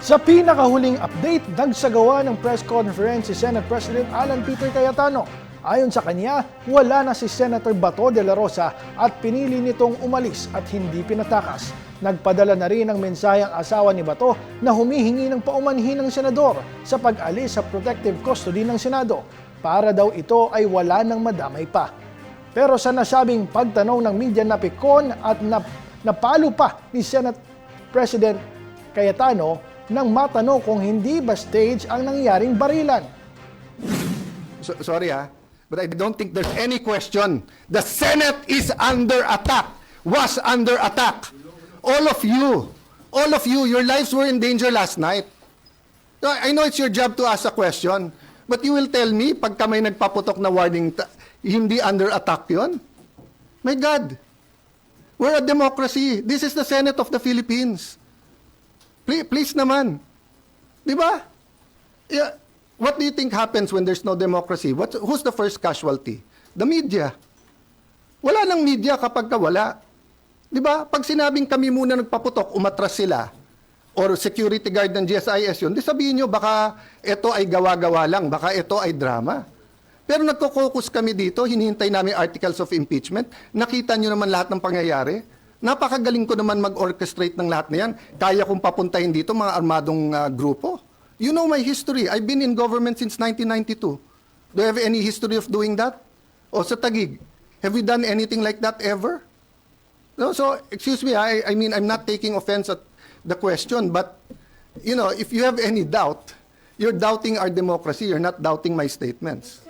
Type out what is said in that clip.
Sa pinakahuling update, nagsagawa ng press conference si Senate President Alan Peter Cayetano. Ayon sa kanya, wala na si Senator Bato de la Rosa at pinili nitong umalis at hindi pinatakas. Nagpadala na rin ng mensahe ang asawa ni Bato na humihingi ng paumanhin ng senador sa pag-alis sa protective custody ng Senado para daw ito ay wala nang madamay pa. Pero sa nasabing pagtanaw ng media napikon at napalo pa ni Senate President Cayetano nang matanong kung hindi ba stage ang nangyaring barilan. Sorry but I don't think there's any question. The Senate is under attack, was under attack. All of you, your lives were in danger last night. I know it's your job to ask a question, but you will tell me pagka may nagpaputok na warning, hindi under attack yun? My God, we're a democracy. This is the Senate of the Philippines. Please naman. Di ba? Yeah. What do you think happens when there's no democracy? Who's the first casualty? The media. Wala nang media kapag wala. Di ba? Pag sinabing kami muna nagpaputok, umatras sila, or security guard ng GSIS yun, di sabihin nyo, baka ito ay gawa-gawa lang, baka ito ay drama. Pero nagko-focus kami dito, hinihintay namin articles of impeachment, nakita nyo naman lahat ng pangyayari. Napakagaling ko naman mag-orchestrate ng lahat na yan. Kaya kong papuntahin dito mga armadong grupo. You know my history. I've been in government since 1992. Do you have any history of doing that? O sa Taguig, have we done anything like that ever? No, so, excuse me, I mean, I'm not taking offense at the question, but, you know, if you have any doubt, you're doubting our democracy, you're not doubting my statements.